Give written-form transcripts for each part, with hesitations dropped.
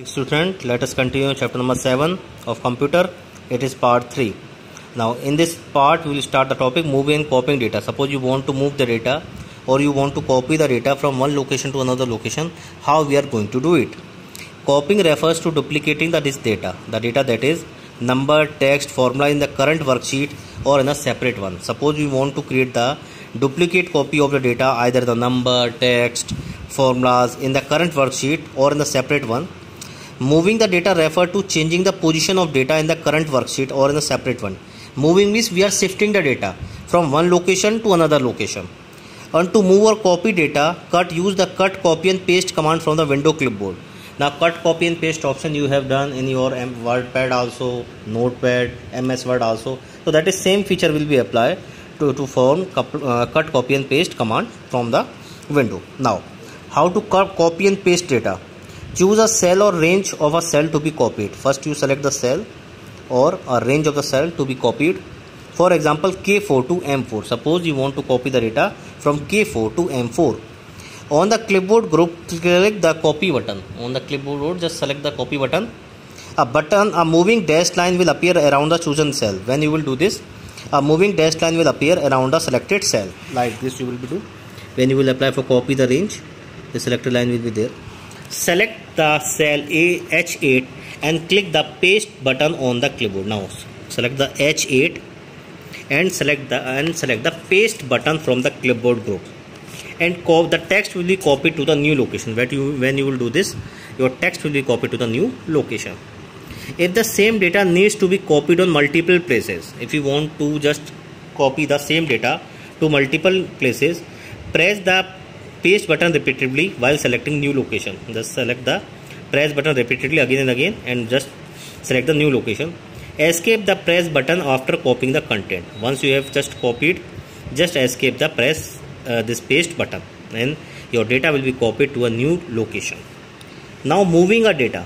Student, let us continue chapter number 7 of computer. It is part 3. Now in this part we will start the topic moving and copying data. Suppose you want to move the data or you want to copy the data from one location to another location. How we are going to do it? Copying refers to duplicating this data. The data that is number, text, formula in the current worksheet or in a separate one. Suppose we want to create the duplicate copy of the data, either the number, text, formulas in the current worksheet or in the separate one. Moving the data refers to changing the position of data in the current worksheet or in a separate one. Moving means we are shifting the data from one location to another location. And to move or copy data, use the cut, copy and paste command from the window clipboard. Now cut, copy and paste option you have done in your WordPad also, Notepad, MS Word also. So that is same feature will be applied to form cut, copy and paste command from the window. Now how to copy and paste data? Choose a cell or range of a cell to be copied. First you select the cell or a range of the cell to be copied. For example, K4 to M4. Suppose you want to copy the data from K4 to M4. On the clipboard group, click the copy button. On the clipboard, just select the copy button. A moving dashed line will appear around the chosen cell. When you will do this, a moving dashed line will appear around the selected cell. Like this you will do. When you will apply for copy the range, the selected line will be there. Select the cell H8 and click the paste button on the clipboard. Now select the H8 and select the paste button from the clipboard group, and the text will be copied to the new location. When you will do this, your text will be copied to the new location. If the same data needs to be copied on multiple places, if you want to just copy the same data to multiple places, press the paste button repeatedly while selecting new location. Just select the press button repeatedly again and again and just select the new location. Escape the press button after copying the content. Once you have just copied, just escape the press this paste button and your data will be copied to a new location. Now moving a data.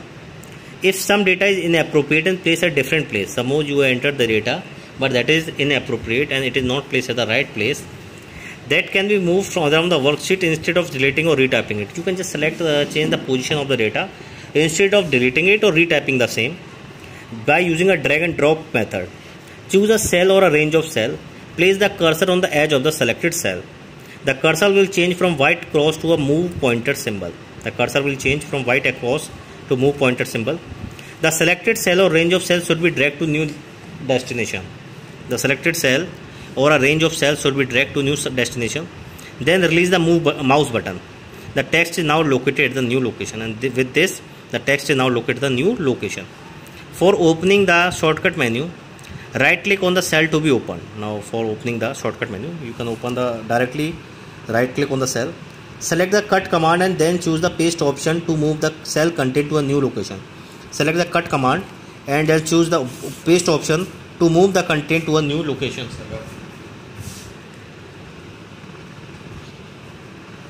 If some data is inappropriate and placed at different place, suppose you entered the data but that is inappropriate and it is not placed at the right place, that can be moved from around the worksheet instead of deleting or retyping it. You can just select change the position of the data instead of deleting it or retyping the same by using a drag and drop method. Choose a cell or a range of cell. Place the cursor on the edge of the selected cell. The cursor will change from white cross to a move pointer symbol. The cursor will change from white across to move pointer symbol. The selected cell or range of cells should be dragged to new destination. The selected cell or a range of cells should be dragged to new destination. Then release the mouse button. The text is now located at the new location, and with this the text is now located at the new location. For opening the shortcut menu, right click on the cell to be opened. Now for opening the shortcut menu, you can open directly right click on the cell. Select the cut command and then choose the paste option to move the cell content to a new location. Select the cut command and then choose the paste option to move the content to a new location.